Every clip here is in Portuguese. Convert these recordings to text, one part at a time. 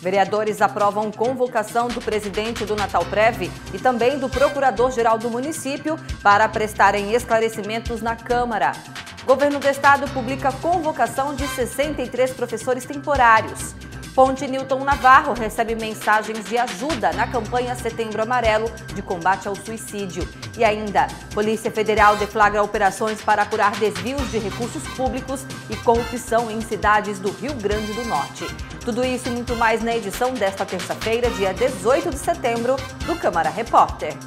Vereadores aprovam convocação do presidente do Natalprev e também do procurador-geral do município para prestarem esclarecimentos na Câmara. Governo do Estado publica convocação de 63 professores temporários. Ponte Newton Navarro recebe mensagens de ajuda na campanha Setembro Amarelo de combate ao suicídio. E ainda, Polícia Federal deflagra operações para apurar desvios de recursos públicos e corrupção em cidades do Rio Grande do Norte. Tudo isso e muito mais na edição desta terça-feira, dia 18 de setembro, do Câmara Repórter.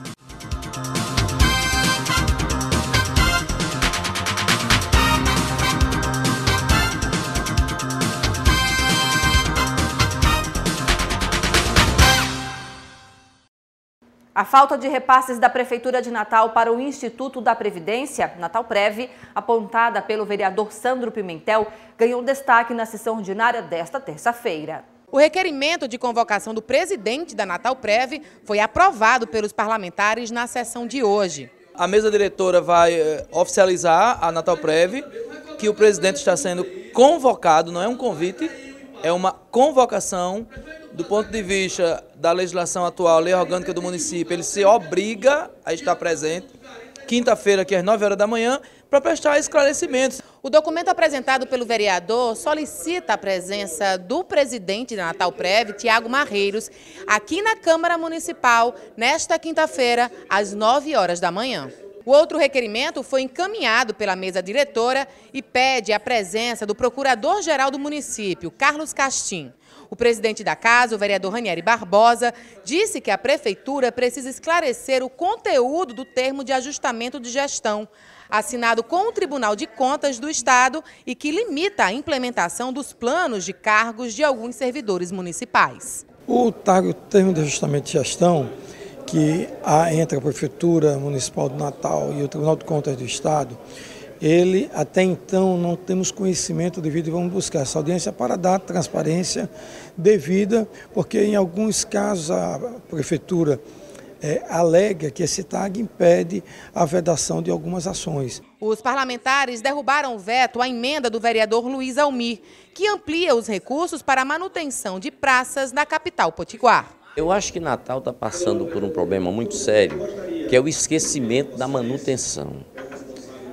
A falta de repasses da Prefeitura de Natal para o Instituto da Previdência, Natalprev, apontada pelo vereador Sandro Pimentel, ganhou destaque na sessão ordinária desta terça-feira. O requerimento de convocação do presidente da Natalprev foi aprovado pelos parlamentares na sessão de hoje. A mesa diretora vai oficializar a Natalprev que o presidente está sendo convocado, não é um convite, é uma convocação. Do ponto de vista da legislação atual, lei orgânica do município, ele se obriga a estar presente, quinta-feira, aqui às 9 horas da manhã, para prestar esclarecimentos. O documento apresentado pelo vereador solicita a presença do presidente da Natalprev, Tiago Marreiros, aqui na Câmara Municipal, nesta quinta-feira, às 9 horas da manhã. O outro requerimento foi encaminhado pela mesa diretora e pede a presença do procurador-geral do município, Carlos Castim. O presidente da casa, o vereador Ranieri Barbosa, disse que a prefeitura precisa esclarecer o conteúdo do termo de ajustamento de gestão, assinado com o Tribunal de Contas do Estado e que limita a implementação dos planos de cargos de alguns servidores municipais. O termo de ajustamento de gestão, que entre a Prefeitura Municipal do Natal e o Tribunal de Contas do Estado, ele até então não temos conhecimento devido e vamos buscar essa audiência para dar transparência devida, porque em alguns casos a Prefeitura alega que esse TAG impede a vedação de algumas ações. Os parlamentares derrubaram o veto à emenda do vereador Luiz Almir, que amplia os recursos para a manutenção de praças na capital potiguar. Eu acho que Natal está passando por um problema muito sério, que é o esquecimento da manutenção.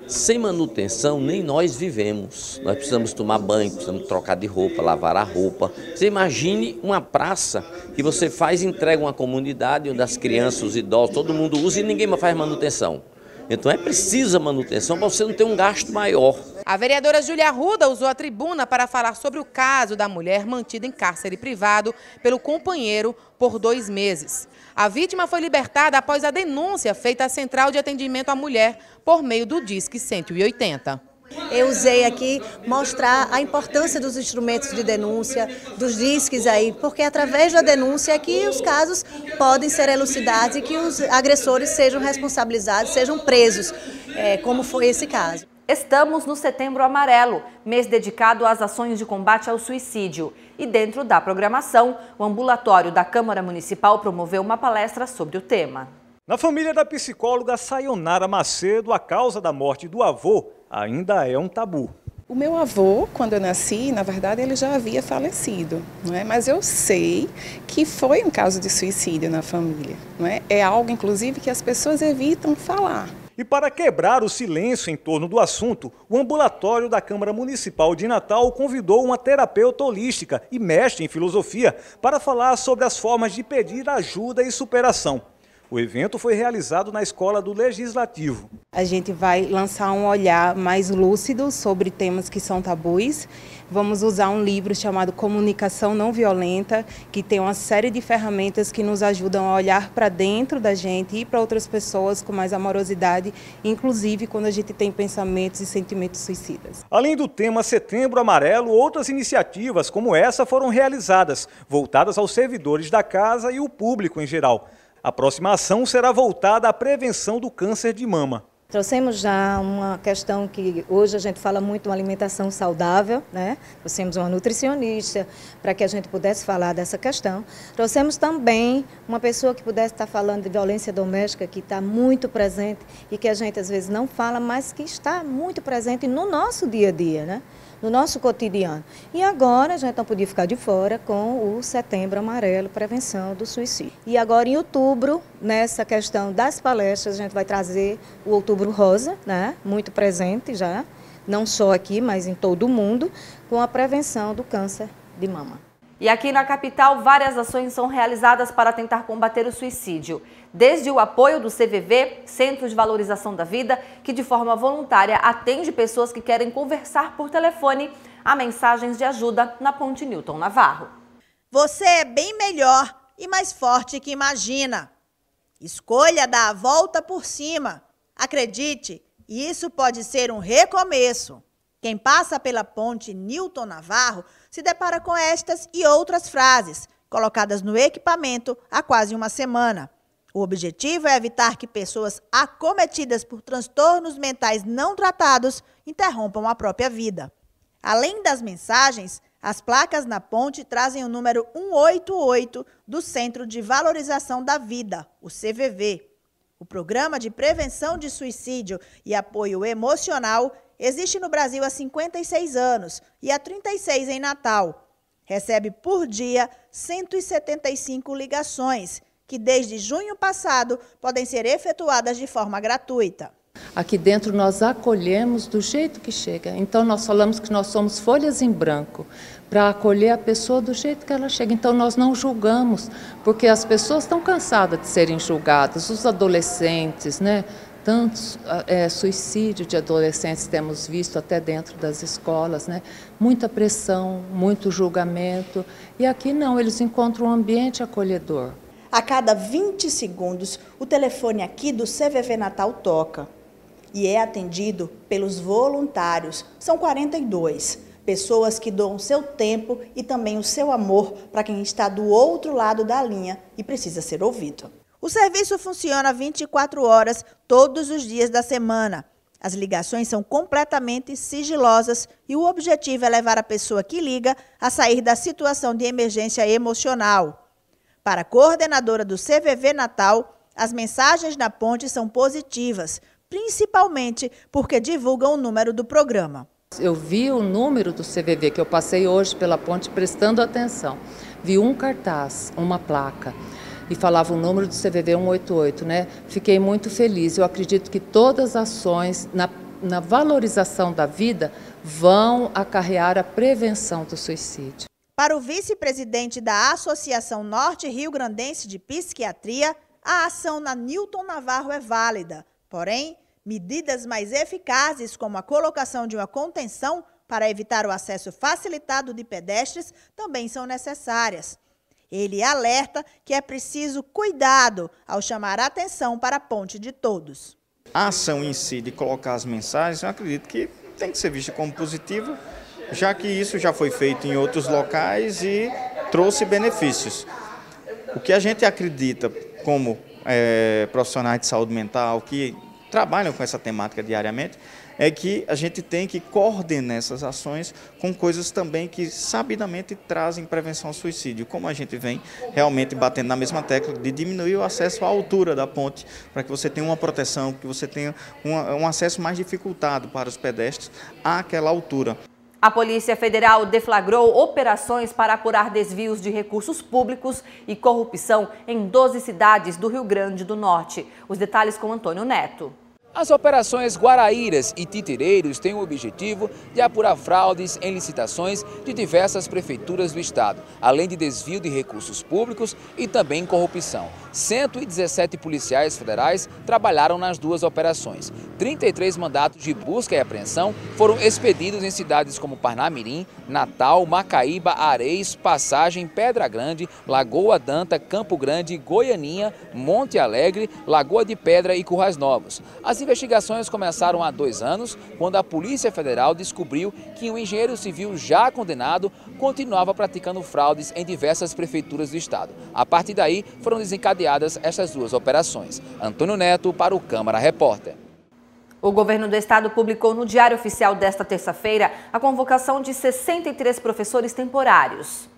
Sem manutenção, nem nós vivemos. Nós precisamos tomar banho, precisamos trocar de roupa, lavar a roupa. Você imagine uma praça que você faz e entrega uma comunidade onde as crianças, os idosos, todo mundo usa e ninguém mais faz manutenção. Então é preciso manutenção para você não ter um gasto maior. A vereadora Júlia Arruda usou a tribuna para falar sobre o caso da mulher mantida em cárcere privado pelo companheiro por 2 meses. A vítima foi libertada após a denúncia feita à Central de Atendimento à Mulher por meio do Disque 180. Eu usei aqui mostrar a importância dos instrumentos de denúncia, dos disques aí, porque através da denúncia é que os casos podem ser elucidados e que os agressores sejam responsabilizados, sejam presos, como foi esse caso. Estamos no Setembro Amarelo, mês dedicado às ações de combate ao suicídio. E dentro da programação, o ambulatório da Câmara Municipal promoveu uma palestra sobre o tema. Na família da psicóloga Sayonara Macedo, a causa da morte do avô ainda é um tabu. O meu avô, quando eu nasci, na verdade ele já havia falecido, não é? Mas eu sei que foi um caso de suicídio na família. Não é? É algo, inclusive, que as pessoas evitam falar. E para quebrar o silêncio em torno do assunto, o ambulatório da Câmara Municipal de Natal convidou uma terapeuta holística e mestre em filosofia para falar sobre as formas de pedir ajuda e superação. O evento foi realizado na Escola do Legislativo. A gente vai lançar um olhar mais lúcido sobre temas que são tabus. Vamos usar um livro chamado Comunicação Não Violenta, que tem uma série de ferramentas que nos ajudam a olhar para dentro da gente e para outras pessoas com mais amorosidade, inclusive quando a gente tem pensamentos e sentimentos suicidas. Além do tema Setembro Amarelo, outras iniciativas como essa foram realizadas, voltadas aos servidores da casa e o público em geral. A próxima ação será voltada à prevenção do câncer de mama. Trouxemos já uma questão que hoje a gente fala muito, uma alimentação saudável, né? Trouxemos uma nutricionista para que a gente pudesse falar dessa questão. Trouxemos também uma pessoa que pudesse estar falando de violência doméstica, que está muito presente e que a gente às vezes não fala, mas que está muito presente no nosso dia a dia, né? no nosso cotidiano. E agora a gente não podia ficar de fora com o Setembro Amarelo, prevenção do suicídio. E agora em outubro, nessa questão das palestras, a gente vai trazer o Outubro Rosa, né? Muito presente já, não só aqui, mas em todo o mundo, com a prevenção do câncer de mama. E aqui na capital, várias ações são realizadas para tentar combater o suicídio. Desde o apoio do CVV, Centro de Valorização da Vida, que de forma voluntária atende pessoas que querem conversar por telefone, a mensagens de ajuda na Ponte Newton Navarro. Você é bem melhor e mais forte que imagina. Escolha dar a volta por cima. Acredite, isso pode ser um recomeço. Quem passa pela Ponte Newton Navarro se depara com estas e outras frases, colocadas no equipamento há quase uma semana. O objetivo é evitar que pessoas acometidas por transtornos mentais não tratados interrompam a própria vida. Além das mensagens, as placas na ponte trazem o número 188 do Centro de Valorização da Vida, o CVV. O Programa de Prevenção de Suicídio e Apoio Emocional existe no Brasil há 56 anos e há 36 em Natal. Recebe por dia 175 ligações, que desde junho passado podem ser efetuadas de forma gratuita. Aqui dentro nós acolhemos do jeito que chega. Então nós falamos que nós somos folhas em branco para acolher a pessoa do jeito que ela chega. Então nós não julgamos, porque as pessoas estão cansadas de serem julgadas, os adolescentes, né? Tantos suicídio de adolescentes temos visto até dentro das escolas, né? Muita pressão, muito julgamento. E aqui não, eles encontram um ambiente acolhedor. A cada 20 segundos, o telefone aqui do CVV Natal toca. E é atendido pelos voluntários. São 42 pessoas que doam seu tempo e também o seu amor para quem está do outro lado da linha e precisa ser ouvido. O serviço funciona 24 horas, todos os dias da semana. As ligações são completamente sigilosas e o objetivo é levar a pessoa que liga a sair da situação de emergência emocional. Para a coordenadora do CVV Natal, as mensagens na ponte são positivas, principalmente porque divulgam o número do programa. Eu vi o número do CVV, que eu passei hoje pela ponte prestando atenção. Vi um cartaz, uma placa, e falava o número do CVV 188, né? Fiquei muito feliz. Eu acredito que todas as ações na valorização da vida vão acarrear a prevenção do suicídio. Para o vice-presidente da Associação Norte Rio Grandense de Psiquiatria, a ação na Newton Navarro é válida. Porém, medidas mais eficazes, como a colocação de uma contenção para evitar o acesso facilitado de pedestres, também são necessárias. Ele alerta que é preciso cuidado ao chamar a atenção para a ponte de todos. A ação em si de colocar as mensagens, eu acredito que tem que ser vista como positiva, já que isso já foi feito em outros locais e trouxe benefícios. O que a gente acredita como profissionais de saúde mental que trabalham com essa temática diariamente, é que a gente tem que coordenar essas ações com coisas também que sabidamente trazem prevenção ao suicídio, como a gente vem realmente batendo na mesma tecla de diminuir o acesso à altura da ponte, para que você tenha uma proteção, que você tenha um acesso mais dificultado para os pedestres àquela altura. A Polícia Federal deflagrou operações para apurar desvios de recursos públicos e corrupção em 12 cidades do Rio Grande do Norte. Os detalhes com Antônio Neto. As operações Guaraíras e Titireiros têm o objetivo de apurar fraudes em licitações de diversas prefeituras do estado, além de desvio de recursos públicos e também corrupção. 117 policiais federais trabalharam nas duas operações. 33 mandatos de busca e apreensão foram expedidos em cidades como Parnamirim, Natal, Macaíba, Areis, Passagem, Pedra Grande, Lagoa Danta, Campo Grande, Goianinha, Monte Alegre, Lagoa de Pedra e Currais Novos. As investigações começaram há 2 anos, quando a Polícia Federal descobriu que um engenheiro civil já condenado continuava praticando fraudes em diversas prefeituras do estado. A partir daí, foram desencadeadas estas duas operações. Antônio Neto para o Câmara Repórter. O governo do estado publicou no Diário Oficial desta terça-feira a convocação de 63 professores temporários.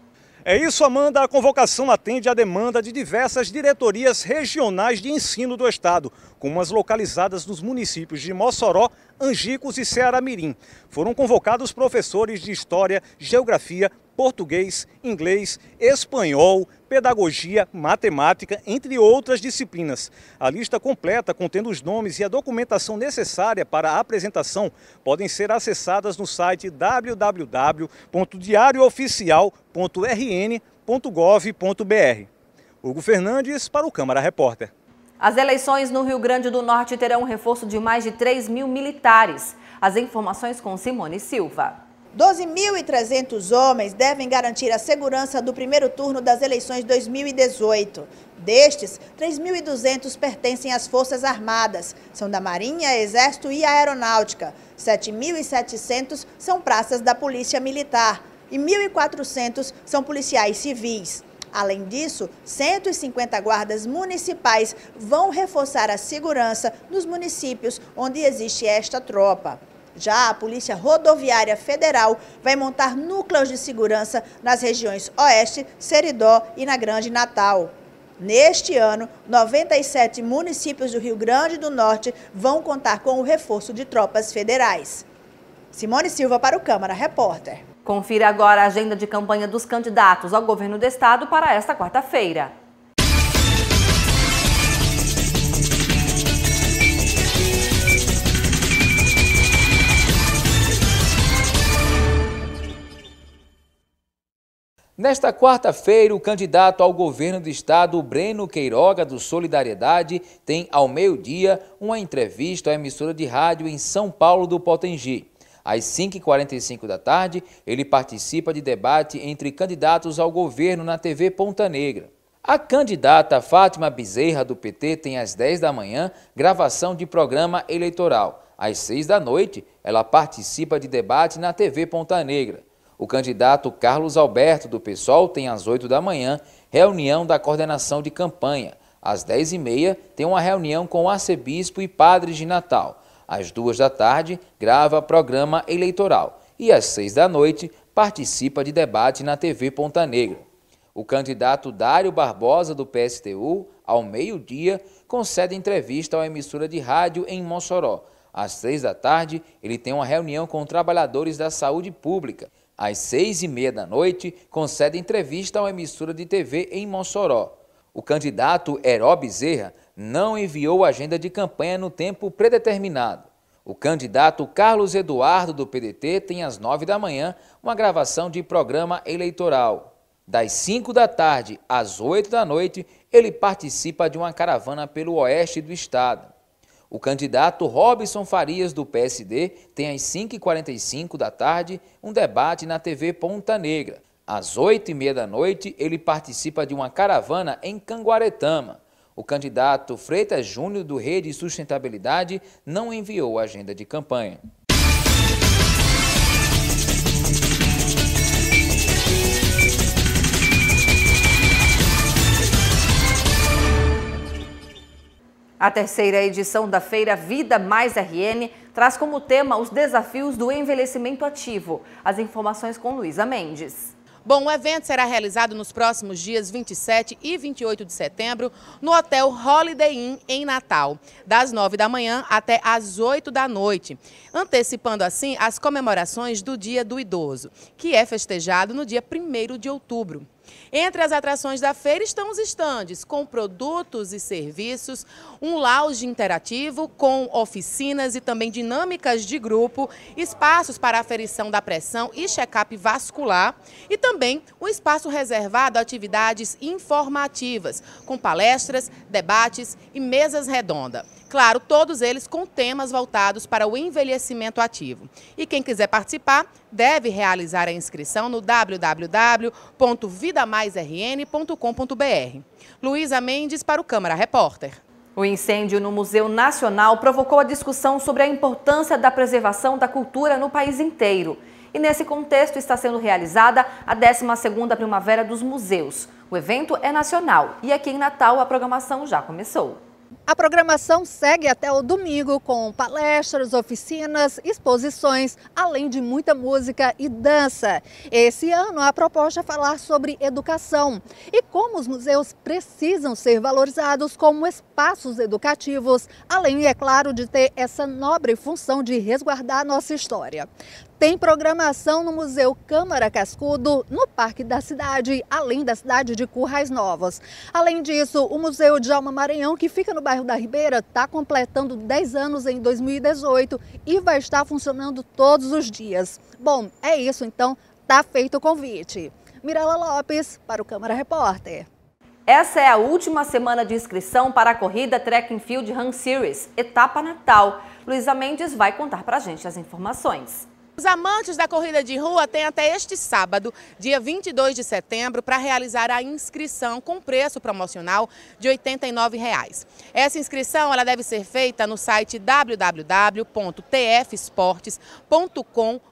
É isso, Amanda. A convocação atende à demanda de diversas diretorias regionais de ensino do estado, como as localizadas nos municípios de Mossoró, Angicos e Ceará-Mirim. Foram convocados professores de História, Geografia, Português, Inglês, Espanhol, Pedagogia, Matemática, entre outras disciplinas. A lista completa, contendo os nomes e a documentação necessária para a apresentação, podem ser acessadas no site www.diariooficial.rn.gov.br. Hugo Fernandes para o Câmara Repórter. As eleições no Rio Grande do Norte terão um reforço de mais de 3.000 militares. As informações com Simone Silva. 12.300 homens devem garantir a segurança do primeiro turno das eleições 2018. Destes, 3.200 pertencem às Forças Armadas. São da Marinha, Exército e Aeronáutica. 7.700 são praças da Polícia Militar e 1.400 são policiais civis. Além disso, 150 guardas municipais vão reforçar a segurança nos municípios onde existe esta tropa. Já a Polícia Rodoviária Federal vai montar núcleos de segurança nas regiões Oeste, Seridó e na Grande Natal. Neste ano, 97 municípios do Rio Grande do Norte vão contar com o reforço de tropas federais. Simone Silva para o Câmara Repórter. Confira agora a agenda de campanha dos candidatos ao governo do estado para esta quarta-feira. Nesta quarta-feira, o candidato ao governo do estado, Breno Queiroga, do Solidariedade, tem ao meio-dia uma entrevista à emissora de rádio em São Paulo do Potengi. Às 5h45 da tarde, ele participa de debate entre candidatos ao governo na TV Ponta Negra. A candidata Fátima Bezerra, do PT, tem às 10 da manhã gravação de programa eleitoral. Às 6 da noite, ela participa de debate na TV Ponta Negra. O candidato Carlos Alberto, do PSOL, tem às 8 da manhã reunião da coordenação de campanha. Às 10h30, tem uma reunião com o arcebispo e padres de Natal. Às 2 da tarde, grava programa eleitoral. E às 6 da noite, participa de debate na TV Ponta Negra. O candidato Dário Barbosa, do PSTU, ao meio-dia, concede entrevista à emissora de rádio em Mossoró. Às 6 da tarde, ele tem uma reunião com trabalhadores da saúde pública. Às 6h30 da noite, concede entrevista a uma emissora de TV em Mossoró. O candidato Heró Bezerra não enviou agenda de campanha no tempo predeterminado. O candidato Carlos Eduardo, do PDT, tem às 9 da manhã uma gravação de programa eleitoral. Das 5 da tarde às 8 da noite, ele participa de uma caravana pelo oeste do estado. O candidato Robson Farias, do PSD, tem às 5h45 da tarde um debate na TV Ponta Negra. Às 8h30 da noite, ele participa de uma caravana em Canguaretama. O candidato Freitas Júnior, do Rede Sustentabilidade, não enviou agenda de campanha. A terceira edição da Feira Vida Mais RN traz como tema os desafios do envelhecimento ativo. As informações com Luísa Mendes. Bom, o evento será realizado nos próximos dias 27 e 28 de setembro no Hotel Holiday Inn, em Natal, das 9 da manhã até as 8 da noite, antecipando assim as comemorações do Dia do Idoso, que é festejado no dia 1º de outubro. Entre as atrações da feira estão os estandes com produtos e serviços, um lounge interativo com oficinas e também dinâmicas de grupo, espaços para aferição da pressão e check-up vascular e também um espaço reservado a atividades informativas, com palestras, debates e mesas redondas. Claro, todos eles com temas voltados para o envelhecimento ativo. E quem quiser participar deve realizar a inscrição no www.vidamaisrn.com.br. Luísa Mendes para o Câmara Repórter. O incêndio no Museu Nacional provocou a discussão sobre a importância da preservação da cultura no país inteiro. E nesse contexto está sendo realizada a 12ª Primavera dos Museus. O evento é nacional e aqui em Natal a programação já começou. A programação segue até o domingo com palestras, oficinas, exposições, além de muita música e dança. Esse ano a proposta é falar sobre educação e como os museus precisam ser valorizados como espaços educativos, além, é claro, de ter essa nobre função de resguardar a nossa história. Tem programação no Museu Câmara Cascudo, no Parque da Cidade, além da cidade de Currais Novos. Além disso, o Museu Djalma Maranhão, que fica no bairro da Ribeira, está completando 10 anos em 2018 e vai estar funcionando todos os dias. Bom, é isso então, tá feito o convite. Mirela Lopes, para o Câmara Repórter. Essa é a última semana de inscrição para a corrida Track and Field Run Series, etapa Natal. Luísa Mendes vai contar pra gente as informações. Os amantes da corrida de rua têm até este sábado, dia 22 de setembro, para realizar a inscrição com preço promocional de R$ 89,00. Essa inscrição ela deve ser feita no site www.tfesportes.com.br.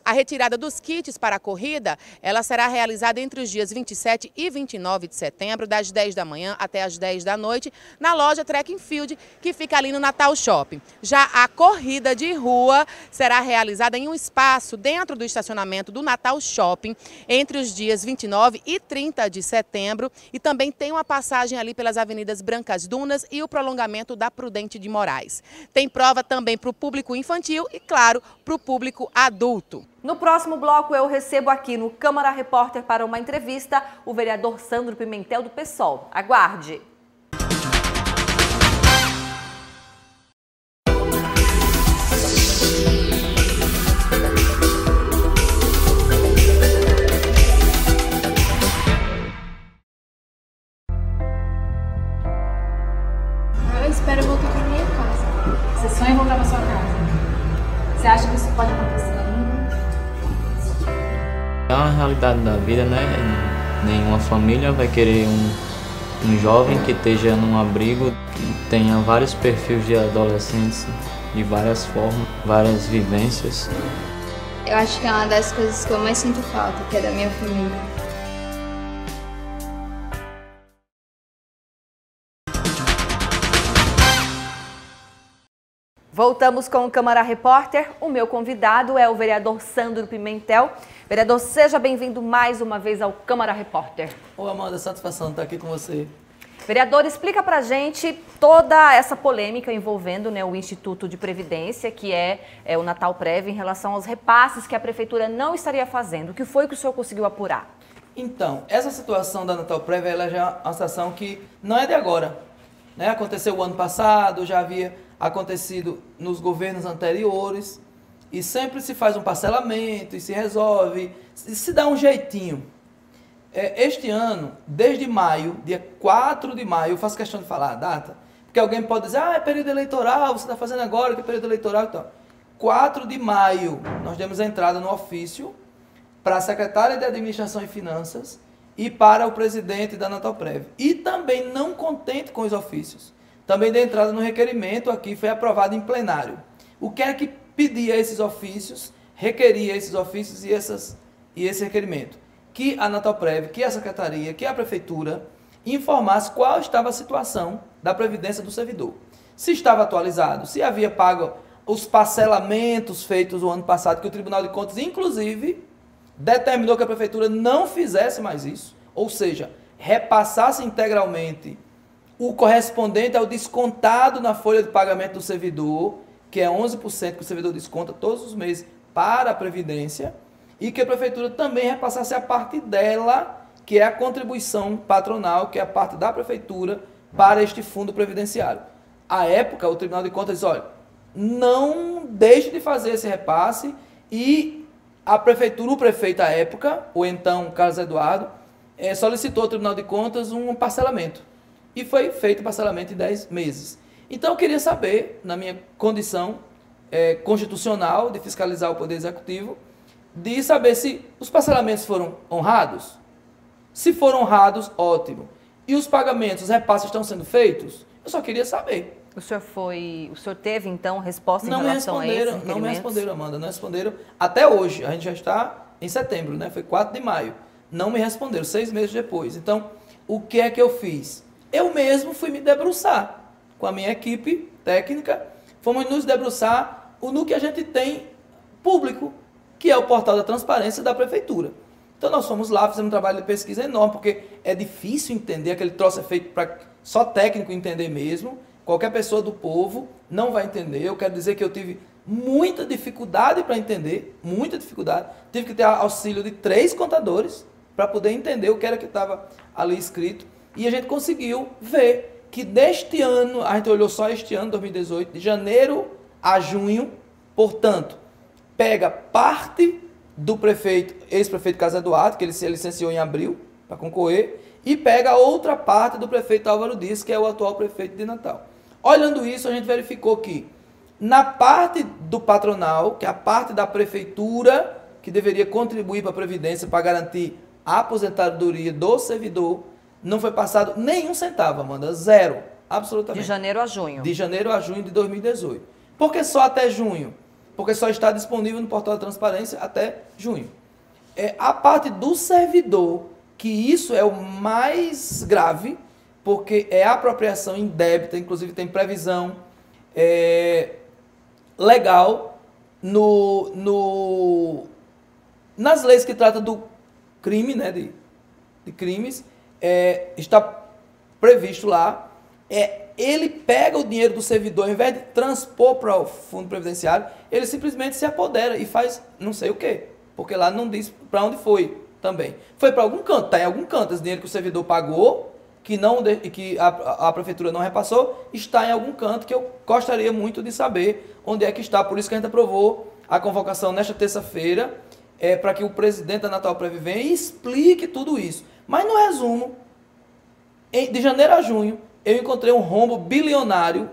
A retirada dos kits para a corrida, ela será realizada entre os dias 27 e 29 de setembro, das 10 da manhã até as 10 da noite, na loja Track and Field, que fica ali no Natal Shopping. Já a corrida de rua será realizada em um espaço dentro do estacionamento do Natal Shopping, entre os dias 29 e 30 de setembro, e também tem uma passagem ali pelas avenidas Brancas Dunas e o prolongamento da Prudente de Moraes. Tem prova também para o público infantil e, claro, para o público adulto. No próximo bloco eu recebo aqui no Câmara Repórter para uma entrevista o vereador Sandro Pimentel do PSOL. Aguarde! Eu espero voltar para minha casa. Você sonha em voltar para sua casa? Você acha que isso pode acontecer ainda? É uma realidade da vida, né? Nenhuma família vai querer um jovem que esteja num abrigo, que tenha vários perfis de adolescentes, de várias formas, várias vivências. Eu acho que é uma das coisas que eu mais sinto falta, que é da minha família. Voltamos com o Câmara Repórter. O meu convidado é o vereador Sandro Pimentel. Vereador, seja bem-vindo mais uma vez ao Câmara Repórter. Ô Amanda, satisfação estar aqui com você. Vereador, explica pra gente toda essa polêmica envolvendo, né, o Instituto de Previdência, que é o Natalprev, em relação aos repasses que a Prefeitura não estaria fazendo. O que foi que o senhor conseguiu apurar? Então, essa situação da Natalprev, ela já é uma situação que não é de agora, né? Aconteceu o ano passado, já havia acontecido nos governos anteriores, e sempre se faz um parcelamento e se resolve, se dá um jeitinho. Este ano, desde maio, dia 4 de maio, eu faço questão de falar a data, porque alguém pode dizer, é período eleitoral, você está fazendo agora, que é período eleitoral, então. 4 de maio, nós demos a entrada no ofício para a secretária de Administração e Finanças e para o presidente da Natalprev. E também, não contente com os ofícios, também dei entrada no requerimento, aqui foi aprovado em plenário. O que é que pedia esses ofícios, requeria esses ofícios e esse requerimento? Que a Natalprev, que a Secretaria, que a Prefeitura informasse qual estava a situação da Previdência do servidor. Se estava atualizado, se havia pago os parcelamentos feitos o ano passado, que o Tribunal de Contas, inclusive, determinou que a Prefeitura não fizesse mais isso, ou seja, repassasse integralmente o correspondente ao descontado na folha de pagamento do servidor, que é 11% que o servidor desconta todos os meses para a Previdência, e que a Prefeitura também repassasse a parte dela, que é a contribuição patronal, que é a parte da Prefeitura para este fundo previdenciário. À época, o Tribunal de Contas disse, olha, não deixe de fazer esse repasse, e a Prefeitura, o prefeito à época, o então Carlos Eduardo, solicitou ao Tribunal de Contas um parcelamento. E foi feito o parcelamento em 10 meses. Então eu queria saber, na minha condição constitucional de fiscalizar o Poder Executivo, de saber se os parcelamentos foram honrados. Se foram honrados, ótimo. E os pagamentos, os repasses estão sendo feitos? Eu só queria saber. O senhor teve, então, resposta em relação a isso? Não me responderam, Amanda, não responderam até hoje. A gente já está em setembro, né? Foi 4 de maio. Não me responderam, 6 meses depois. Então, o que é que eu fiz? eu mesmo fui me debruçar com a minha equipe técnica, fomos nos debruçar no que a gente tem público, que é o portal da transparência da prefeitura. Então nós fomos lá, fizemos um trabalho de pesquisa enorme, porque é difícil entender, aquele troço é feito para só técnico entender mesmo, qualquer pessoa do povo não vai entender. Eu quero dizer que eu tive muita dificuldade para entender, muita dificuldade. Tive que ter auxílio de 3 contadores para poder entender o que era que estava ali escrito. E a gente conseguiu ver que deste ano, a gente olhou só este ano, 2018, de janeiro a junho, portanto, pega parte do prefeito, ex-prefeito Carlos Eduardo, que ele se licenciou em abril para concorrer, e pega outra parte do prefeito Álvaro Dias, que é o atual prefeito de Natal. Olhando isso, a gente verificou que na parte do patronal, que é a parte da prefeitura, que deveria contribuir para a Previdência para garantir a aposentadoria do servidor, não foi passado nenhum centavo, Amanda, zero, absolutamente. De janeiro a junho. De janeiro a junho de 2018. Por que só até junho? Porque só está disponível no portal da transparência até junho. A parte do servidor, que isso é o mais grave, porque é apropriação indébita, inclusive tem previsão legal nas leis que tratam do crime, né, de crimes, está previsto lá, ele pega o dinheiro do servidor, ao invés de transpor para o fundo previdenciário, ele simplesmente se apodera e faz não sei o quê, porque lá não diz para onde foi também. Foi para algum canto, está em algum canto, esse dinheiro que o servidor pagou, que a prefeitura não repassou, está em algum canto que eu gostaria muito de saber onde é que está. Por isso que a gente aprovou a convocação nesta terça-feira, para que o presidente da Natalprev venha e explique tudo isso. Mas no resumo, de janeiro a junho, eu encontrei um rombo milionário,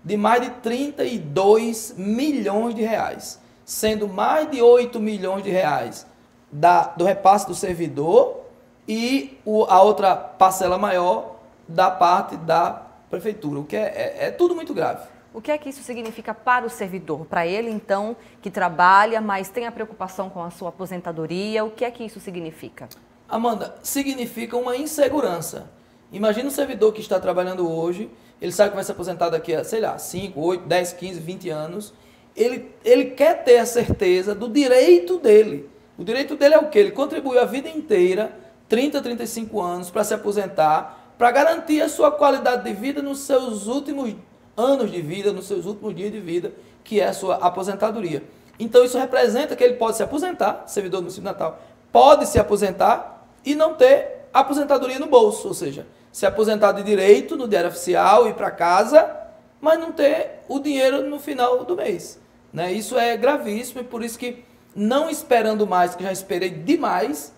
de mais de 32 milhões de reais, sendo mais de 8 milhões de reais do repasse do servidor e a outra parcela maior da parte da prefeitura, o que é tudo muito grave. O que é que isso significa para o servidor? Para ele, então, que trabalha, mas tem a preocupação com a sua aposentadoria, o que é que isso significa? Amanda, significa uma insegurança. Imagina um servidor que está trabalhando hoje, ele sabe que vai se aposentar daqui a, sei lá, 5, 8, 10, 15, 20 anos. Ele quer ter a certeza do direito dele. O direito dele é o quê? Ele contribuiu a vida inteira, 30, 35 anos, para se aposentar, para garantir a sua qualidade de vida nos seus últimos anos de vida, nos seus últimos dias de vida, que é a sua aposentadoria. Então isso representa que ele pode se aposentar, servidor do município de Natal, pode se aposentar e não ter aposentadoria no bolso, ou seja, se aposentar de direito no diário oficial, ir para casa, mas não ter o dinheiro no final do mês. Né? Isso é gravíssimo e por isso que, não esperando mais, que já esperei demais,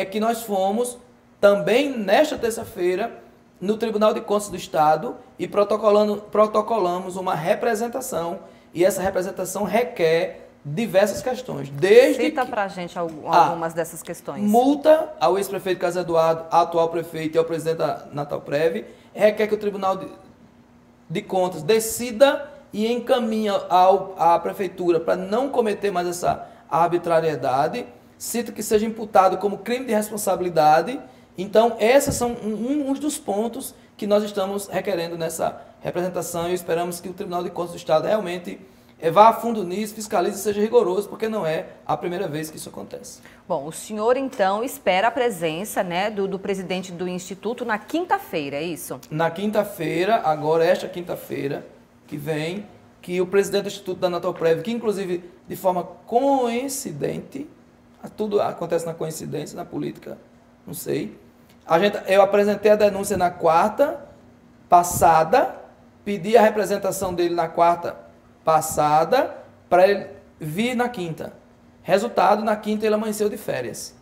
que nós fomos também nesta terça-feira no Tribunal de Contas do Estado e protocolamos uma representação, e essa representação requer diversas questões. Cita para a gente algumas dessas questões. Multa ao ex-prefeito Carlos Eduardo, atual prefeito e ao presidente da Natalprev, requer que o Tribunal de Contas decida e encaminha à prefeitura para não cometer mais essa arbitrariedade. Cito que seja imputado como crime de responsabilidade. Então, esses são uns dos pontos que nós estamos requerendo nessa representação e esperamos que o Tribunal de Contas do Estado realmente vá a fundo nisso, fiscalize e seja rigoroso, porque não é a primeira vez que isso acontece. Bom, o senhor, então, espera a presença, né, do presidente do Instituto na quinta-feira, é isso? Na quinta-feira, agora, esta quinta-feira que vem, que o presidente do Instituto da Natalprev, que inclusive de forma coincidente, tudo acontece na coincidência, na política, não sei. Eu apresentei a denúncia na quarta passada, pedi a representação dele na quarta passada para ele vir na quinta. Resultado, na quinta ele amanheceu de férias.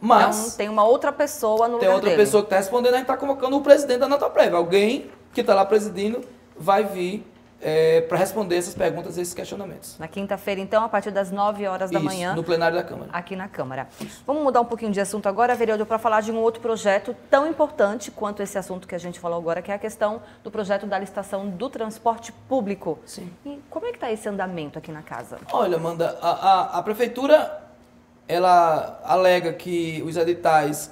Mas então, tem uma outra pessoa no lugar dele. Tem outra pessoa que está respondendo, a gente está convocando o presidente da Natalprev. Alguém que está lá presidindo vai vir para responder essas perguntas e esses questionamentos. Na quinta-feira, então, a partir das 9 horas da manhã. No plenário da Câmara. Aqui na Câmara. Vamos mudar um pouquinho de assunto agora, vereador, para falar de um outro projeto tão importante quanto esse assunto que a gente falou agora, que é a questão do projeto da licitação do transporte público. Sim. E como é que está esse andamento aqui na casa? Olha, Amanda, a prefeitura, ela alega que os editais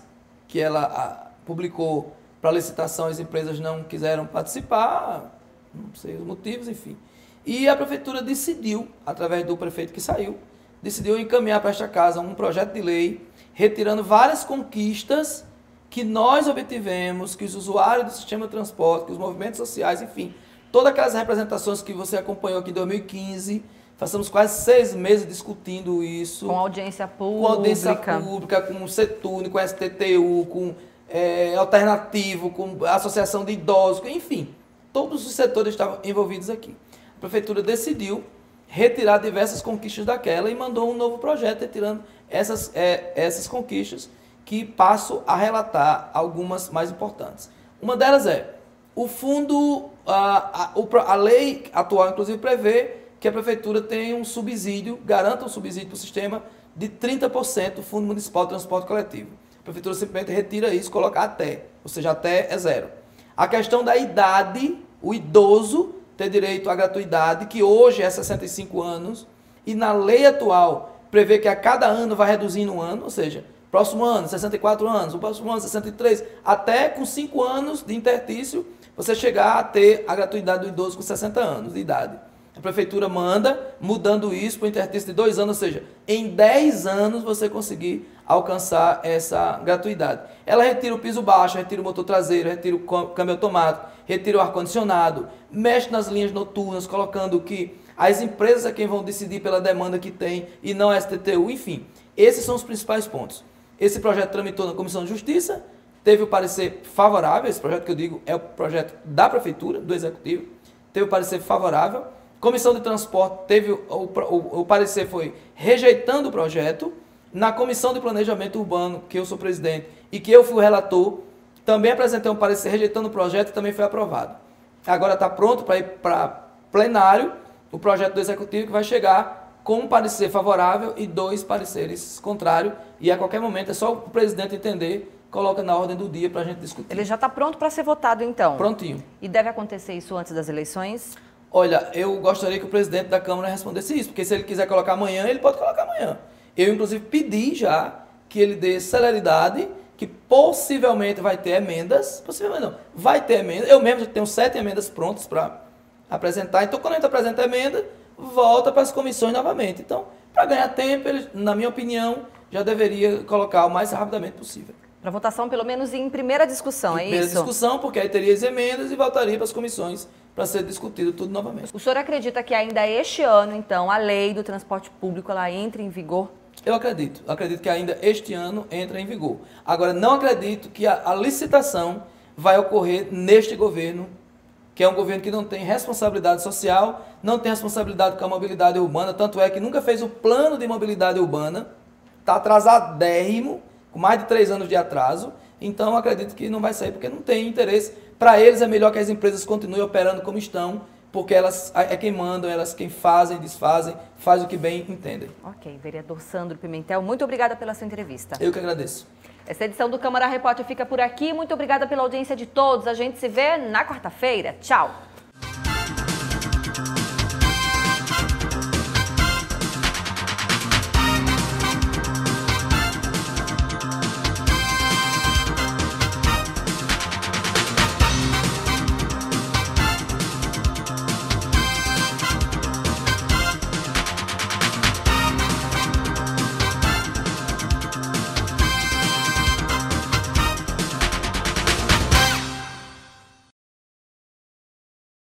que ela publicou para licitação, as empresas não quiseram participar, não sei os motivos, enfim. E a prefeitura decidiu, através do prefeito que saiu, decidiu encaminhar para esta casa um projeto de lei, retirando várias conquistas que nós obtivemos, que os usuários do sistema de transporte, que os movimentos sociais, enfim, todas aquelas representações que você acompanhou aqui em 2015, passamos quase 6 meses discutindo isso. Com audiência pública. Com audiência pública, com o CETUNE, com o STTU, com Alternativo, com a Associação de Idosos, enfim, todos os setores estavam envolvidos aqui. A prefeitura decidiu retirar diversas conquistas daquela e mandou um novo projeto retirando essas conquistas, que passo a relatar algumas mais importantes. Uma delas é, o fundo, a lei atual inclusive prevê que a prefeitura tem um subsídio, garanta um subsídio para o sistema de 30% do Fundo Municipal de Transporte Coletivo. A prefeitura simplesmente retira isso, coloca até, ou seja, até é zero. A questão da idade, o idoso ter direito à gratuidade, que hoje é 65 anos, e na lei atual prevê que a cada ano vai reduzindo um ano, ou seja, próximo ano 64 anos, o próximo ano 63, até com 5 anos de interstício, você chegar a ter a gratuidade do idoso com 60 anos de idade. A prefeitura manda, mudando isso para o interstício de 2 anos, ou seja, em 10 anos você conseguir alcançar essa gratuidade. Ela retira o piso baixo, retira o motor traseiro, retira o câmbio automático, retira o ar-condicionado, mexe nas linhas noturnas, colocando que as empresas é quem vão decidir pela demanda que tem e não a STTU, enfim. Esses são os principais pontos. Esse projeto tramitou na Comissão de Justiça, teve o parecer favorável, esse projeto que eu digo é o projeto da Prefeitura, do Executivo, teve o parecer favorável. Comissão de Transporte teve o parecer foi rejeitando o projeto. Na Comissão de Planejamento Urbano, que eu sou presidente e que eu fui o relator, também apresentei um parecer rejeitando o projeto e também foi aprovado. Agora está pronto para ir para plenário o projeto do Executivo, que vai chegar com um parecer favorável e 2 pareceres contrários, e a qualquer momento é só o presidente entender, coloca na ordem do dia para a gente discutir. Ele já está pronto para ser votado, então? Prontinho. E deve acontecer isso antes das eleições? Olha, eu gostaria que o presidente da Câmara respondesse isso, porque se ele quiser colocar amanhã, ele pode colocar amanhã. Eu, inclusive, pedi já que ele dê celeridade, que possivelmente vai ter emendas, possivelmente não, vai ter emendas. Eu mesmo já tenho 7 emendas prontas para apresentar, então quando a gente apresenta a emenda, volta para as comissões novamente. Então, para ganhar tempo, ele, na minha opinião, já deveria colocar o mais rapidamente possível. Para votação, pelo menos em primeira discussão, é isso? Primeira discussão, porque aí teria as emendas e voltaria para as comissões para ser discutido tudo novamente. O senhor acredita que ainda este ano, então, a lei do transporte público ela entra em vigor? Eu acredito. Acredito que ainda este ano entra em vigor. Agora, não acredito que a licitação vai ocorrer neste governo, que é um governo que não tem responsabilidade social, não tem responsabilidade com a mobilidade urbana, tanto é que nunca fez o plano de mobilidade urbana, está atrasadérrimo, com mais de 3 anos de atraso, então acredito que não vai sair, porque não tem interesse. Para eles é melhor que as empresas continuem operando como estão, porque elas é quem mandam, elas quem fazem, desfazem, faz o que bem entendem. Ok, vereador Sandro Pimentel, muito obrigada pela sua entrevista. Eu que agradeço. Essa edição do Câmara Repórter fica por aqui. Muito obrigada pela audiência de todos. A gente se vê na quarta-feira. Tchau!